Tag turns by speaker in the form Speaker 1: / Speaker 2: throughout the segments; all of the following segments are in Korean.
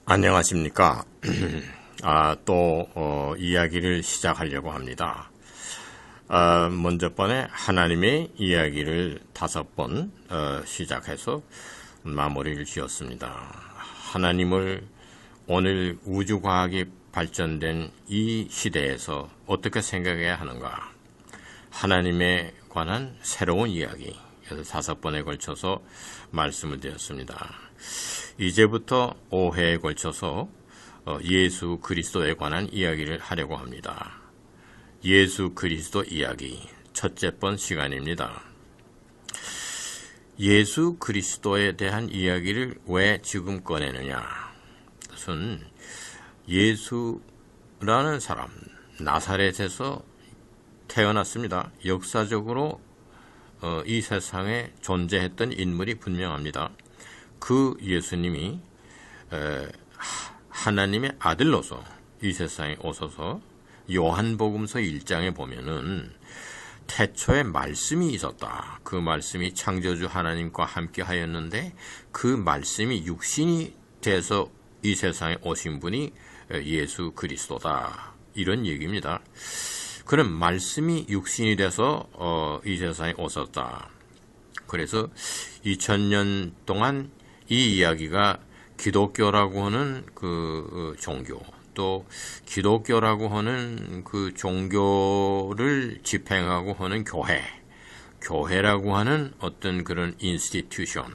Speaker 1: 안녕하십니까. 또 이야기를 시작하려고 합니다. 먼저 번에 하나님의 이야기를 5번 시작해서 마무리를 지었습니다. 하나님을 오늘 우주과학이 발전된 이 시대에서 어떻게 생각해야 하는가? 하나님에 관한 새로운 이야기, 그래서 5번에 걸쳐서 말씀을 드렸습니다. 이제부터 5회에 걸쳐서 예수 그리스도에 관한 이야기를 하려고 합니다. 예수 그리스도 이야기 첫째 번 시간입니다. 예수 그리스도에 대한 이야기를 왜 지금 꺼내느냐? 그것은 예수라는 사람, 나사렛에서 태어났습니다. 역사적으로 이 세상에 존재했던 인물이 분명합니다. 그 예수님이 하나님의 아들로서 이 세상에 오셔서 요한복음서 1장에 보면은 태초에 말씀이 있었다. 그 말씀이 창조주 하나님과 함께 하였는데 그 말씀이 육신이 돼서 이 세상에 오신 분이 예수 그리스도다. 이런 얘기입니다. 그런 말씀이 육신이 돼서 이 세상에 오셨다. 그래서 2000년 동안 이 이야기가 기독교라고 하는 그 종교, 또 기독교라고 하는 그 종교를 집행하고 하는 교회라고 하는 어떤 그런 인스티튜션,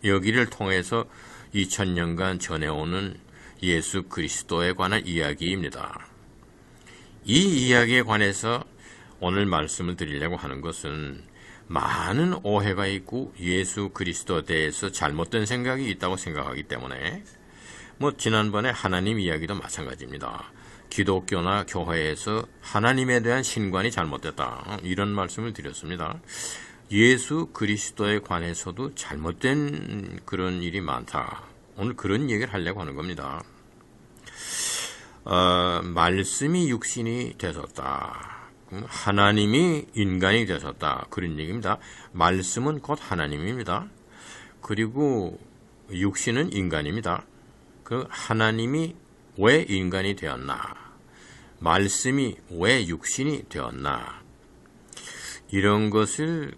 Speaker 1: 여기를 통해서 2000년간 전해오는 예수 그리스도에 관한 이야기입니다. 이 이야기에 관해서 오늘 말씀을 드리려고 하는 것은 많은 오해가 있고 예수 그리스도에 대해서 잘못된 생각이 있다고 생각하기 때문에 지난번에 하나님 이야기도 마찬가지입니다. 기독교나 교회에서 하나님에 대한 신관이 잘못됐다. 이런 말씀을 드렸습니다. 예수 그리스도에 관해서도 잘못된 그런 일이 많다. 오늘 그런 얘기를 하려고 하는 겁니다. 말씀이 육신이 되셨다. 하나님이 인간이 되셨다. 그런 얘기입니다. 말씀은 곧 하나님입니다. 그리고 육신은 인간입니다. 그 하나님이 왜 인간이 되었나? 말씀이 왜 육신이 되었나? 이런 것을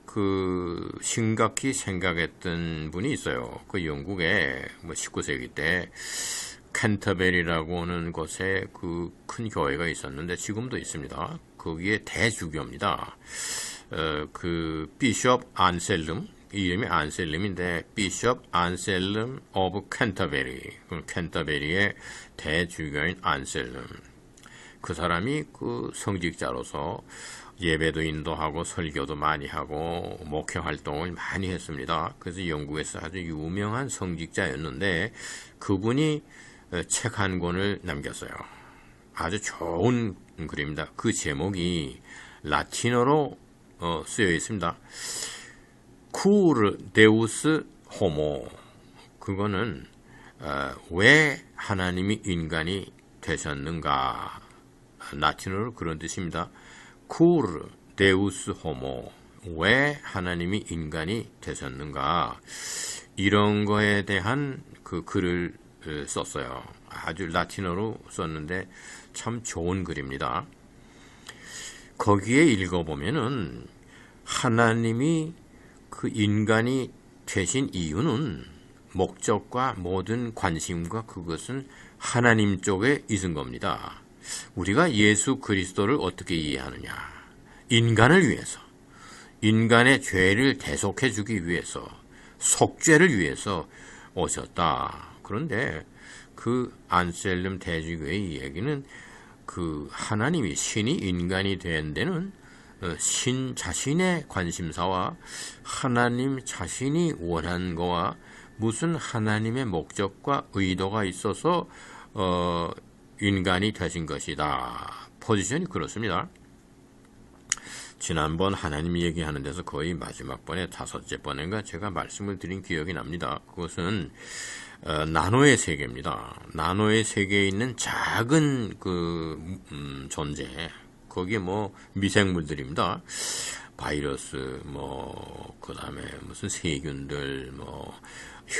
Speaker 1: 심각히 생각했던 분이 있어요. 그 영국에 19세기 때 캔터베리라고 하는 곳에 그 큰 교회가 있었는데 지금도 있습니다. 거기에 대주교입니다. 그 비숍 안셀름, 이름이 안셀름인데 비숍 안셀름 오브 캔터베리, 캔터베리의 대주교인 안셀름. 그 사람이 그 성직자로서 예배도 인도하고 설교도 많이 하고 목회 활동을 많이 했습니다. 그래서 영국에서 아주 유명한 성직자였는데 그분이 책 한 권을 남겼어요. 아주 좋은 글입니다. 그 제목이 라틴어로 쓰여 있습니다. Cur Deus Homo. 그거는 왜 하나님이 인간이 되셨는가? 라틴어로 그런 뜻입니다. Cur Deus Homo. 왜 하나님이 인간이 되셨는가? 이런 거에 대한 그 글을 썼어요. 아주 라틴어로 썼는데 참 좋은 글입니다. 거기에 읽어보면은 하나님이 그 인간이 되신 이유는 목적과 모든 관심과 그것은 하나님 쪽에 있은 겁니다. 우리가 예수 그리스도를 어떻게 이해하느냐? 인간을 위해서, 인간의 죄를 대속해 주기 위해서, 속죄를 위해서 오셨다. 그런데 그 안셀름 대주교의 이야기는 그 하나님이 신이 인간이 된 데는 신 자신의 관심사와 하나님 자신이 원한 거와 무슨 하나님의 목적과 의도가 있어서 인간이 되신 것이다. 포지션이 그렇습니다. 지난번 하나님 얘기하는 데서 거의 마지막 번에 5째 번인가 제가 말씀을 드린 기억이 납니다. 그것은 나노의 세계입니다. 나노의 세계에 있는 작은 존재, 거기에 미생물들입니다. 바이러스, 그 다음에 무슨 세균들,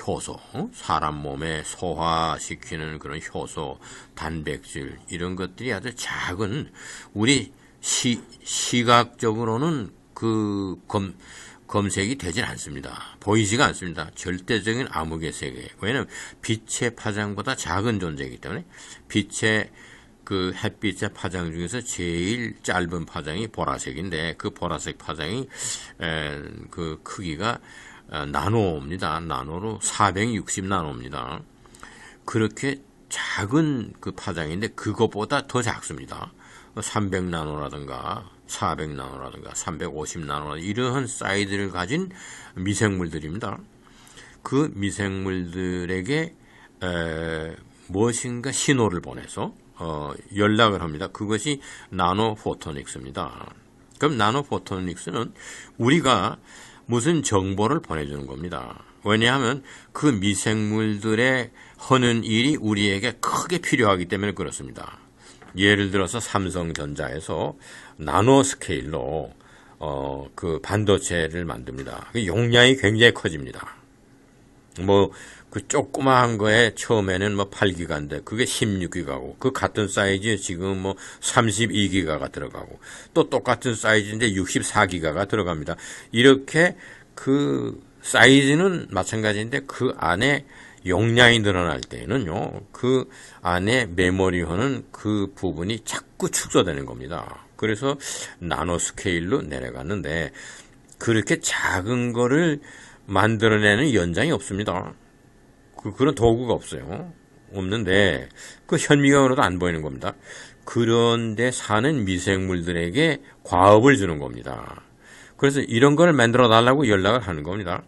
Speaker 1: 효소, 사람 몸에 소화시키는 그런 효소, 단백질 이런 것들이 아주 작은 우리 시각적으로는 그 검색이 되질 않습니다. 보이지가 않습니다. 절대적인 암흑의 세계. 왜냐하면 빛의 파장보다 작은 존재이기 때문에 빛의 그 햇빛의 파장 중에서 제일 짧은 파장이 보라색인데 그 보라색 파장이 그 크기가 나노입니다. 나노로 460 나노입니다. 그렇게 작은 그 파장인데 그것보다 더 작습니다. 300 나노라든가 400 나노라든가 350 나노라든가 이러한 사이즈를 가진 미생물들입니다. 그 미생물들에게 무엇인가 신호를 보내서 연락을 합니다. 그것이 나노포토닉스입니다. 그럼 나노포토닉스는 우리가 무슨 정보를 보내주는 겁니다. 왜냐하면 그 미생물들의 하는 일이 우리에게 크게 필요하기 때문에 그렇습니다. 예를 들어서 삼성전자에서 나노 스케일로 그 반도체를 만듭니다. 그 용량이 굉장히 커집니다. 그 조그마한 거에 처음에는 8기가인데 그게 16기가고 그 같은 사이즈에 지금 32기가가 들어가고 또 똑같은 사이즈인데 64기가가 들어갑니다. 이렇게 그 사이즈는 마찬가지인데 그 안에 용량이 늘어날 때는요, 그 안에 메모리하는 그 부분이 자꾸 축소되는 겁니다. 그래서 나노 스케일로 내려갔는데 그렇게 작은 거를 만들어내는 연장이 없습니다. 그런 도구가 없어요. 없는데 그 현미경으로도 안 보이는 겁니다. 그런데 사는 미생물들에게 과업을 주는 겁니다. 그래서 이런 걸 만들어 달라고 연락을 하는 겁니다.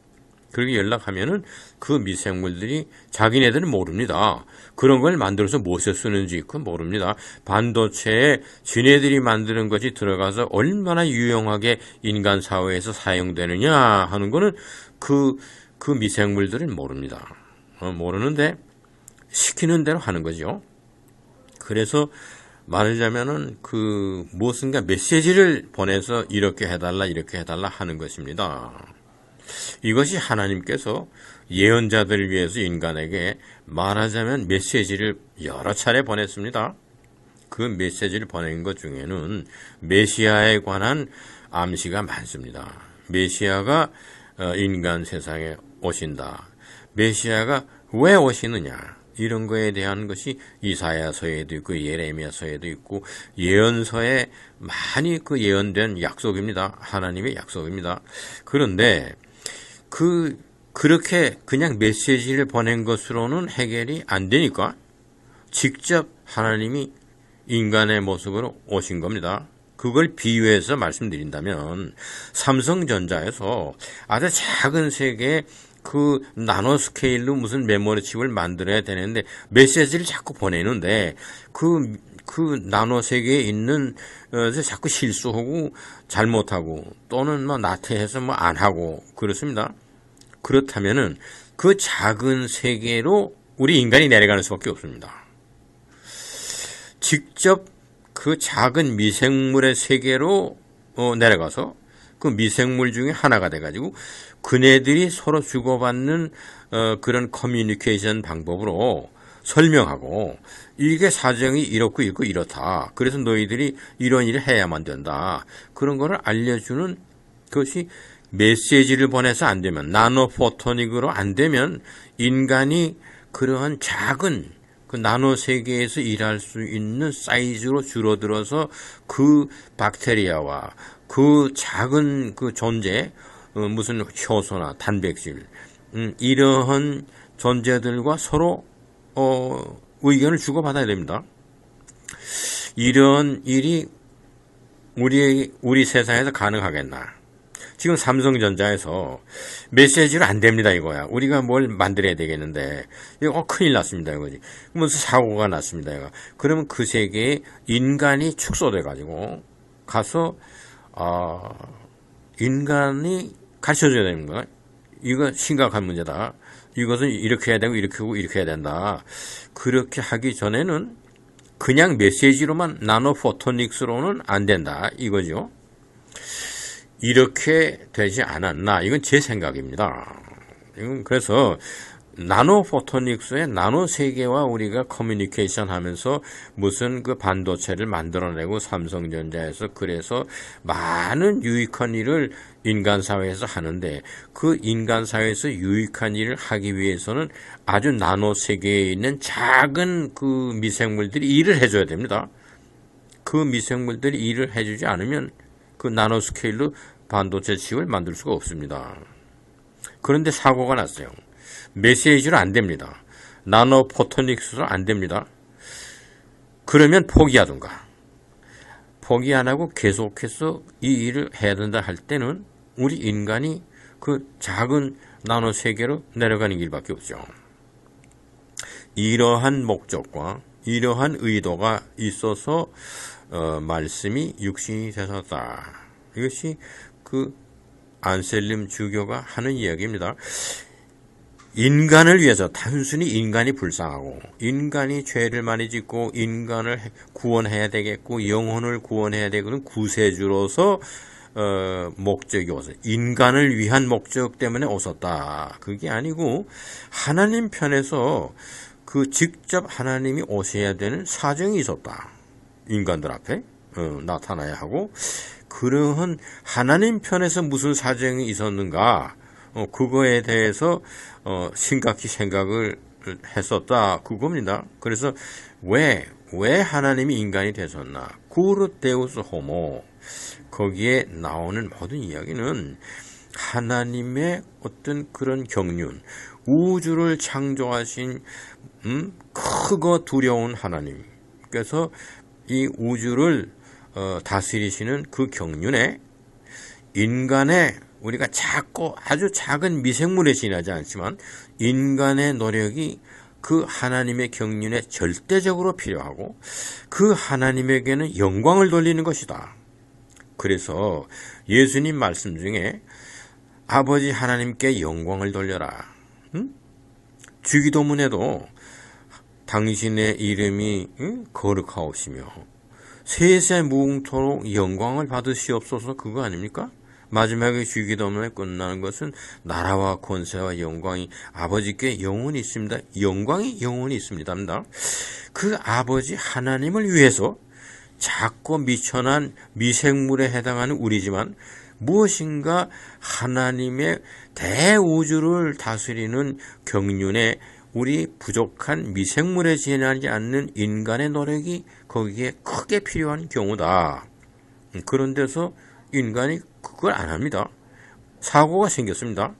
Speaker 1: 그렇게 연락하면은 그 미생물들이 자기네들은 모릅니다. 그런 걸 만들어서 무엇에 쓰는지 그건 모릅니다. 반도체에 지네들이 만드는 것이 들어가서 얼마나 유용하게 인간 사회에서 사용되느냐 하는 거는 그 미생물들은 모릅니다. 모르는데 시키는 대로 하는 거죠. 그래서 말하자면은 무엇인가 메시지를 보내서 이렇게 해달라 하는 것입니다. 이것이 하나님께서 예언자들을 위해서 인간에게 말하자면 메시지를 여러 차례 보냈습니다. 그 메시지를 보낸 것 중에는 메시아에 관한 암시가 많습니다. 메시아가 인간 세상에 오신다. 메시아가 왜 오시느냐. 이런 거에 대한 것이 이사야서에도 있고 예레미야서에도 있고 예언서에 많이 예언된 약속입니다. 하나님의 약속입니다. 그런데 그렇게 그냥 메시지를 보낸 것으로는 해결이 안 되니까 직접 하나님이 인간의 모습으로 오신 겁니다. 그걸 비유해서 말씀드린다면 삼성전자에서 아주 작은 세계에 나노 스케일로 무슨 메모리 칩을 만들어야 되는데 메시지를 자꾸 보내는데 그 나노 세계에 있는 자꾸 실수하고 잘못하고 또는 나태해서 안 하고 그렇습니다. 그렇다면은 그 작은 세계로 우리 인간이 내려가는 수밖에 없습니다. 직접 그 작은 미생물의 세계로 내려가서 그 미생물 중에 하나가 돼가지고 그네들이 서로 주고받는 그런 커뮤니케이션 방법으로 설명하고 이게 사정이 이렇고 이렇다. 그래서 너희들이 이런 일을 해야만 된다. 그런 거를 알려주는 것이 메시지를 보내서 안 되면 나노포토닉으로 안 되면 인간이 그러한 작은 그 나노 세계에서 일할 수 있는 사이즈로 줄어들어서 그 박테리아와 그 작은 그 존재 무슨 효소나 단백질 이러한 존재들과 서로 의견을 주고받아야 됩니다. 이런 일이 우리 세상에서 가능하겠나? 지금 삼성전자에서 메시지로 안 됩니다 이거야. 우리가 뭘 만들어야 되겠는데 이거 큰일 났습니다 이거지. 무슨 사고가 났습니다 이거. 그러면 그 세계에 인간이 축소돼 가지고 가서 인간이 가르쳐줘야 되는 거야. 이거 심각한 문제다. 이것은 이렇게 해야 되고 이렇게 하고 이렇게 해야 된다. 그렇게 하기 전에는 그냥 메시지로만 나노포토닉스로는 안 된다 이거죠. 이렇게 되지 않았나. 이건 제 생각입니다. 그래서 나노포토닉스의 나노 세계와 우리가 커뮤니케이션 하면서 무슨 그 반도체를 만들어내고 삼성전자에서 그래서 많은 유익한 일을 인간 사회에서 하는데 그 인간 사회에서 유익한 일을 하기 위해서는 아주 나노 세계에 있는 작은 그 미생물들이 일을 해줘야 됩니다. 그 미생물들이 일을 해주지 않으면 그 나노 스케일로 반도체 칩을 만들 수가 없습니다. 그런데 사고가 났어요. 메시지로 안 됩니다. 나노 포토닉스로 안 됩니다. 그러면 포기하든가. 포기 안 하고 계속해서 이 일을 해야 된다 할 때는 우리 인간이 그 작은 나노 세계로 내려가는 길밖에 없죠. 이러한 목적과 이러한 의도가 있어서 말씀이 육신이 되셨다. 이것이 그 안셀림 주교가 하는 이야기입니다. 인간을 위해서 단순히 인간이 불쌍하고 인간이 죄를 많이 짓고 인간을 구원해야 되겠고 영혼을 구원해야 되거든 구세주로서 목적이 오서 인간을 위한 목적 때문에 오셨다. 그게 아니고 하나님 편에서 그 직접 하나님이 오셔야 되는 사정이 있었다. 인간들 앞에 나타나야 하고 그러한 하나님 편에서 무슨 사정이 있었는가 그거에 대해서 심각히 생각을 했었다. 그겁니다. 그래서 왜 하나님이 인간이 되셨나? 구르 데우스 호모. 거기에 나오는 모든 이야기는 하나님의 어떤 그런 경륜, 우주를 창조하신 크고 두려운 하나님. 그래서 이 우주를 다스리시는 그 경륜에 인간의 우리가 작고 아주 작은 미생물에 지나지 않지만 인간의 노력이 그 하나님의 경륜에 절대적으로 필요하고 그 하나님에게는 영광을 돌리는 것이다. 그래서 예수님 말씀 중에 아버지 하나님께 영광을 돌려라. 주기도문에도 당신의 이름이 거룩하옵시며 세세 무궁토록 영광을 받으시옵소서 그거 아닙니까? 마지막에 주기도문에 끝나는 것은 나라와 권세와 영광이 아버지께 영원히 있습니다. 영광이 영원히 있습니다. 그 아버지 하나님을 위해서 작고 미천한 미생물에 해당하는 우리지만 무엇인가 하나님의 대우주를 다스리는 경륜에 우리 부족한 미생물에 지나지 않는 인간의 노력이 거기에 크게 필요한 경우다. 그런 데서 인간이 그걸 안 합니다. 사고가 생겼습니다.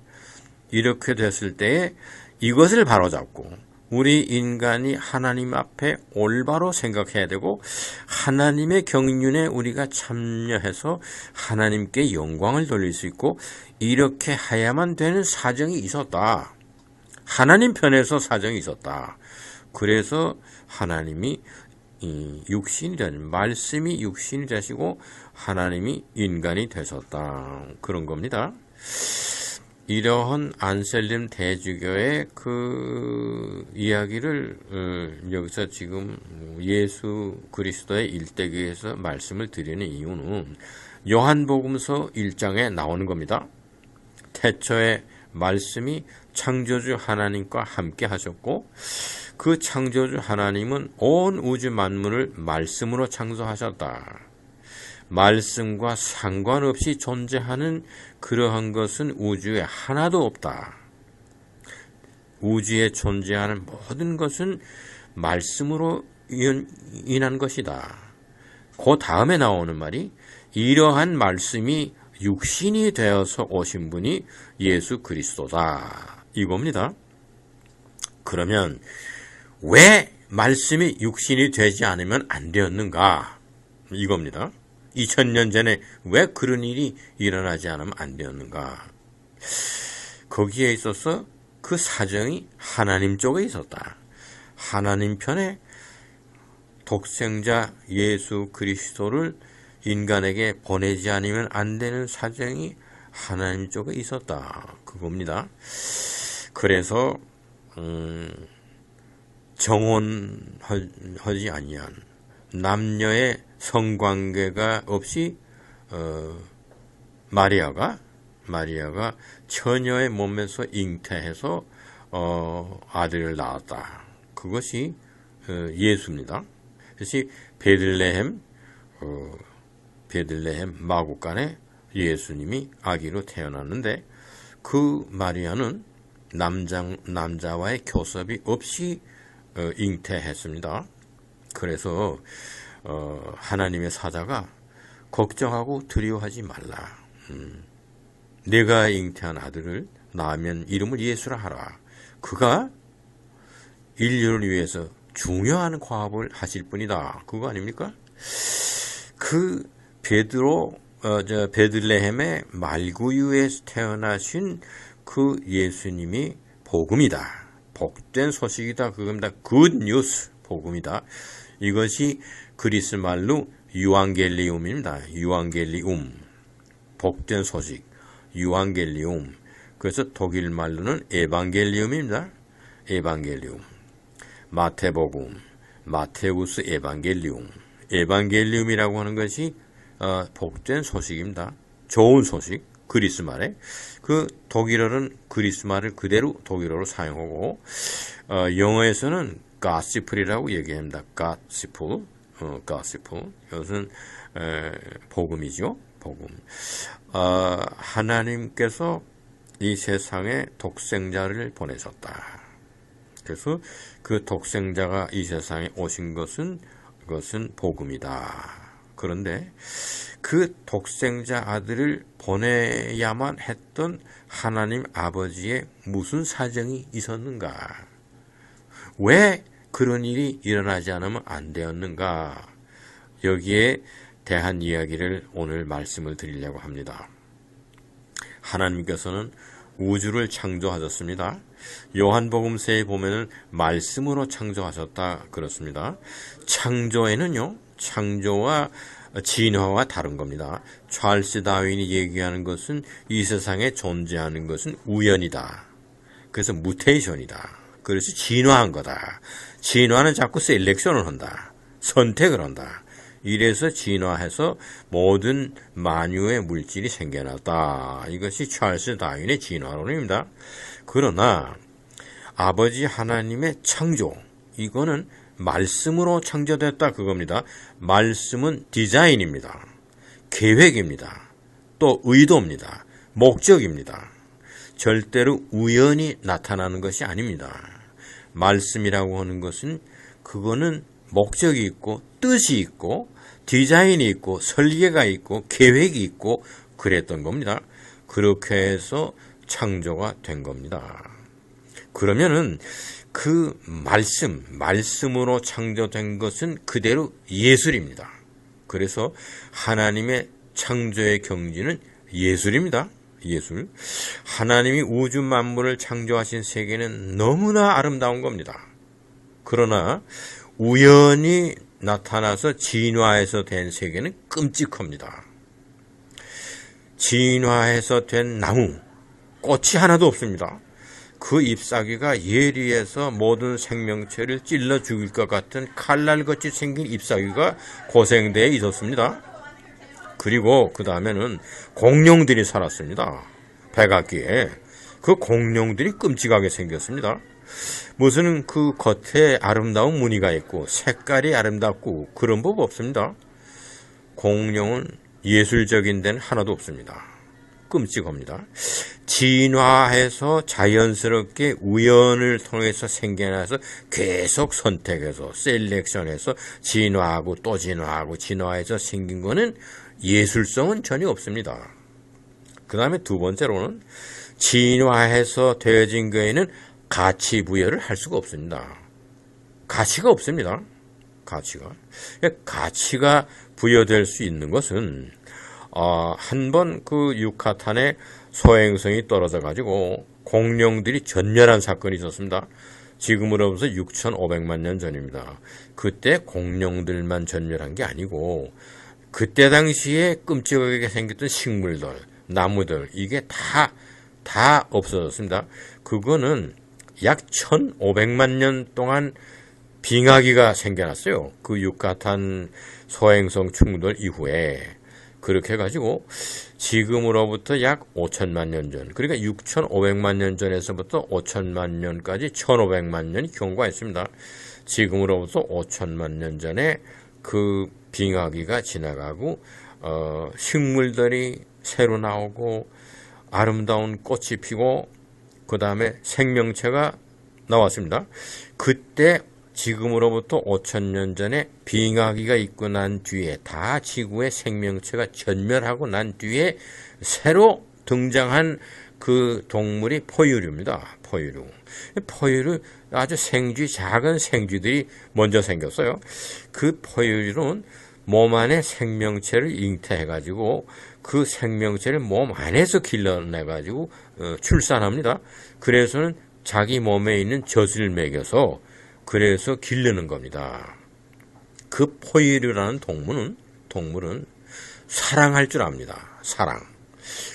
Speaker 1: 이렇게 됐을 때에 이것을 바로잡고 우리 인간이 하나님 앞에 올바로 생각해야 되고 하나님의 경륜에 우리가 참여해서 하나님께 영광을 돌릴 수 있고 이렇게 해야만 되는 사정이 있었다. 하나님 편에서 사정이 있었다. 그래서 하나님이 육신이 되는 말씀이 육신이 되시고 하나님이 인간이 되셨다. 그런 겁니다. 이러한 안셀림 대주교의 그 이야기를 여기서 지금 예수 그리스도의 일대기에서 말씀을 드리는 이유는 요한복음서 1장에 나오는 겁니다. 태초에 말씀이 창조주 하나님과 함께 하셨고 그 창조주 하나님은 온 우주 만물을 말씀으로 창조하셨다. 말씀과 상관없이 존재하는 그러한 것은 우주에 하나도 없다. 우주에 존재하는 모든 것은 말씀으로 인한 것이다. 그 다음에 나오는 말이 이러한 말씀이 육신이 되어서 오신 분이 예수 그리스도다. 이겁니다. 그러면 왜 말씀이 육신이 되지 않으면 안 되었는가? 이겁니다. 2000년 전에 왜 그런 일이 일어나지 않으면 안 되었는가? 거기에 있어서 그 사정이 하나님 쪽에 있었다. 하나님 편에 독생자 예수 그리스도를 인간에게 보내지 않으면 안 되는 사정이 하나님 쪽에 있었다. 그겁니다. 그래서 정혼하지 아니한 남녀의 성관계가 없이 마리아가 마리아가 처녀의 몸에서 잉태해서 아들을 낳았다. 그것이 예수입니다. 그래서 베들레헴 마구간에 예수님이 아기로 태어났는데 그 마리아는 남자와의 교섭이 없이 잉태했습니다. 그래서 하나님의 사자가 걱정하고 두려워하지 말라. 내가 잉태한 아들을 낳으면 이름을 예수라 하라. 그가 인류를 위해서 중요한 과업을 하실 분이다. 그거 아닙니까? 그 베들레헴의 말구유에서 태어나신 그 예수님이 복음이다. 복된 소식이다. 그겁니다. good news. 복음이다. 이것이 그리스 말로 유앙겔리움입니다. 유앙겔리움. 복된 소식. 유앙겔리움. 그래서 독일 말로는 에반겔리움입니다. 에반겔리움. 마태복음, 마테우스 에반겔리움. 에반겔리움이라고 하는 것이 복된 소식입니다. 좋은 소식. 그리스 말에. 그 독일어는 그리스 말을 그대로 독일어로 사용하고 영어에서는 gospel이라고 얘기합니다. gospel. 이것은 복음이죠. 복음. 하나님께서 이 세상에 독생자를 보내셨다. 그래서 그 독생자가 이 세상에 오신 그것은 복음이다. 그런데 그 독생자 아들을 보내야만 했던 하나님 아버지의 무슨 사정이 있었는가? 왜 그런 일이 일어나지 않으면 안 되었는가? 여기에 대한 이야기를 오늘 말씀을 드리려고 합니다. 하나님께서는 우주를 창조하셨습니다. 요한복음서에 보면은 말씀으로 창조하셨다 그렇습니다. 창조에는요, 창조와 진화와 다른 겁니다. 찰스 다윈이 얘기하는 것은 이 세상에 존재하는 것은 우연이다. 그래서 무테이션이다. 그래서 진화한 거다. 진화는 자꾸 셀렉션을 한다. 선택을 한다. 이래서 진화해서 모든 만유의 물질이 생겨났다. 이것이 찰스 다윈의 진화론입니다. 그러나 아버지 하나님의 창조, 이거는 말씀으로 창조됐다 그겁니다. 말씀은 디자인입니다. 계획입니다. 또 의도입니다. 목적입니다. 절대로 우연히 나타나는 것이 아닙니다. 말씀이라고 하는 것은 그거는 목적이 있고 뜻이 있고 디자인이 있고 설계가 있고 계획이 있고 그랬던 겁니다. 그렇게 해서 창조가 된 겁니다. 그러면은 그 말씀으로 창조된 것은 그대로 예술입니다. 그래서 하나님의 창조의 경지는 예술입니다. 예술. 하나님이 우주 만물을 창조하신 세계는 너무나 아름다운 겁니다. 그러나 우연히 나타나서 진화해서 된 세계는 끔찍합니다. 진화해서 된 나무, 꽃이 하나도 없습니다. 그 잎사귀가 예리해서 모든 생명체를 찔러 죽일 것 같은 칼날같이 생긴 잎사귀가 고생대에 있었습니다. 그리고 그 다음에는 공룡들이 살았습니다. 백악기에. 그 공룡들이 끔찍하게 생겼습니다. 무슨 그 겉에 아름다운 무늬가 있고 색깔이 아름답고 그런 법 없습니다. 공룡은 예술적인 데는 하나도 없습니다. 끔찍합니다. 진화해서 자연스럽게 우연을 통해서 생겨나서 계속 선택해서 셀렉션해서 진화하고 또 진화하고 진화해서 생긴 거는 예술성은 전혀 없습니다. 그 다음에 두 번째로는 진화해서 되어진 거에는 가치 부여를 할 수가 없습니다. 가치가 없습니다. 가치가 부여될 수 있는 것은 한번 그 유카탄에 소행성이 떨어져 가지고 공룡들이 전멸한 사건이 있었습니다. 지금으로부터 6,500만 년 전입니다. 그때 공룡들만 전멸한 게 아니고 그때 당시에 끔찍하게 생겼던 식물들, 나무들 이게 다 없어졌습니다. 그거는 약 1,500만 년 동안 빙하기가 생겨났어요. 그 유카탄 소행성 충돌 이후에. 그렇게 해가지고 지금으로부터 약 5천만 년 전, 그러니까 6,500만 년 전에서부터 5천만 년까지 1,500만 년이 경과했습니다. 지금으로부터 5천만 년 전에 그 빙하기가 지나가고 식물들이 새로 나오고 아름다운 꽃이 피고 그 다음에 생명체가 나왔습니다. 그때 지금으로부터 5천년 전에 빙하기가 있고 난 뒤에 다 지구의 생명체가 전멸하고 난 뒤에 새로 등장한 그 동물이 포유류입니다. 포유류 아주 작은 생쥐들이 먼저 생겼어요. 그 포유류는 몸 안에 생명체를 잉태해가지고 그 생명체를 몸 안에서 길러내가지고 출산합니다. 그래서는 자기 몸에 있는 젖을 먹여서 그래서 기르는 겁니다. 그 포유류라는 동물은 사랑할 줄 압니다. 사랑.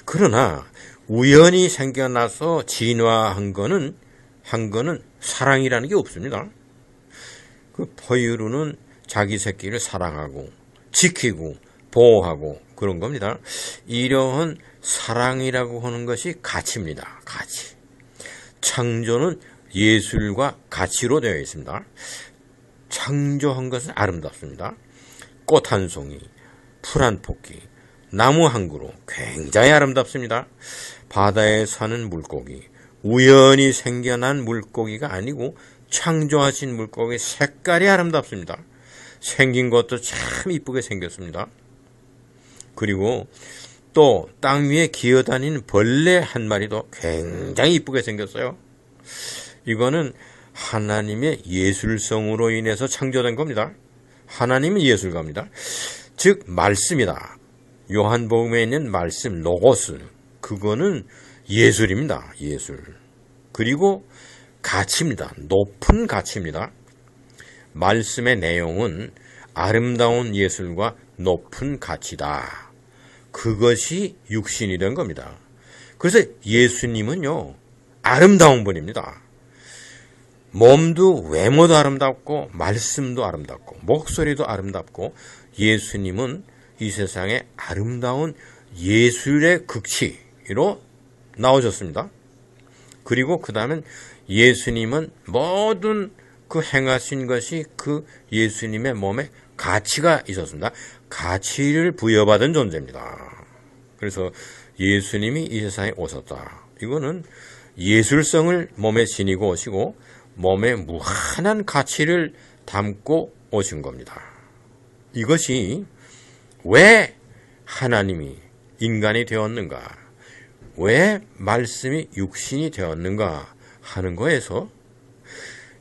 Speaker 1: 그러나 우연히 생겨나서 진화한 거는 사랑이라는 게 없습니다. 그 포유류는 자기 새끼를 사랑하고 지키고 보호하고 그런 겁니다. 이러한 사랑이라고 하는 것이 가치입니다. 가치. 창조는 예술과 가치로 되어 있습니다. 창조한 것은 아름답습니다. 꽃 한 송이, 풀 한 포기, 나무 한 그루 굉장히 아름답습니다. 바다에 사는 물고기, 우연히 생겨난 물고기가 아니고 창조하신 물고기 색깔이 아름답습니다. 생긴 것도 참 이쁘게 생겼습니다. 그리고 또 땅 위에 기어다니는 벌레 한 마리도 굉장히 이쁘게 생겼어요. 이거는 하나님의 예술성으로 인해서 창조된 겁니다. 하나님은 예술가입니다. 즉 말씀이다. 요한복음에 있는 말씀 로고스, 그거는 예술입니다. 예술. 그리고 가치입니다. 높은 가치입니다. 말씀의 내용은 아름다운 예술과 높은 가치다. 그것이 육신이 된 겁니다. 그래서 예수님은요, 아름다운 분입니다. 몸도 외모도 아름답고 말씀도 아름답고 목소리도 아름답고 예수님은 이 세상에 아름다운 예술의 극치로 나오셨습니다. 그리고 그 다음엔 예수님은 모든 그 행하신 것이 그 예수님의 몸에 가치가 있었습니다. 가치를 부여받은 존재입니다. 그래서 예수님이 이 세상에 오셨다. 이거는 예술성을 몸에 지니고 오시고 몸에 무한한 가치를 담고 오신 겁니다. 이것이 왜 하나님이 인간이 되었는가, 왜 말씀이 육신이 되었는가 하는 거에서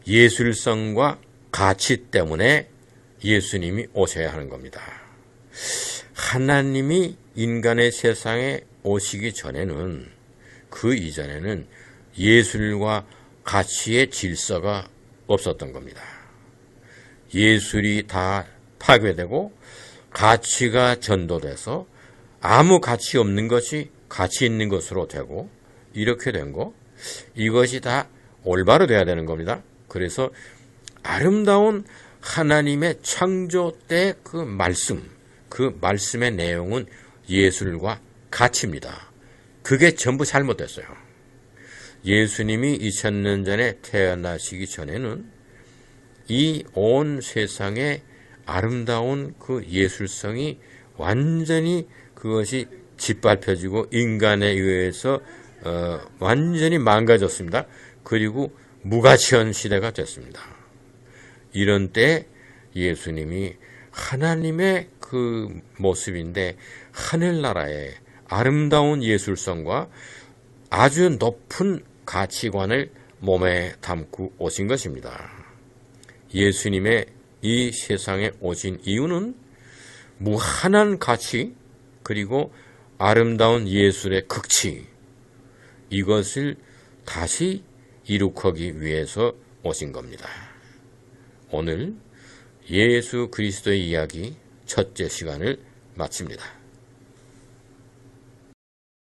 Speaker 1: 예술성과 가치 때문에 예수님이 오셔야 하는 겁니다. 하나님이 인간의 세상에 오시기 전에는, 그 이전에는 예술과 가치의 질서가 없었던 겁니다. 예술이 다 파괴되고 가치가 전도돼서 아무 가치 없는 것이 가치 있는 것으로 되고, 이렇게 된 거, 이것이 다 올바로 돼야 되는 겁니다. 그래서 아름다운 하나님의 창조 때 그 말씀의 내용은 예술과 가치입니다. 그게 전부 잘못됐어요. 예수님이 2000년 전에 태어나시기 전에는 이 온 세상의 아름다운 그 예술성이 완전히 그것이 짓밟혀지고 인간에 의해서 완전히 망가졌습니다. 그리고 무가치한 시대가 됐습니다. 이런 때 예수님이 하나님의 그 모습인데 하늘나라의 아름다운 예술성과 아주 높은 가치관을 몸에 담고 오신 것입니다. 예수님의 이 세상에 오신 이유는 무한한 가치 그리고 아름다운 예술의 극치, 이것을 다시 이룩하기 위해서 오신 겁니다. 오늘 예수 그리스도의 이야기 첫째 시간을 마칩니다.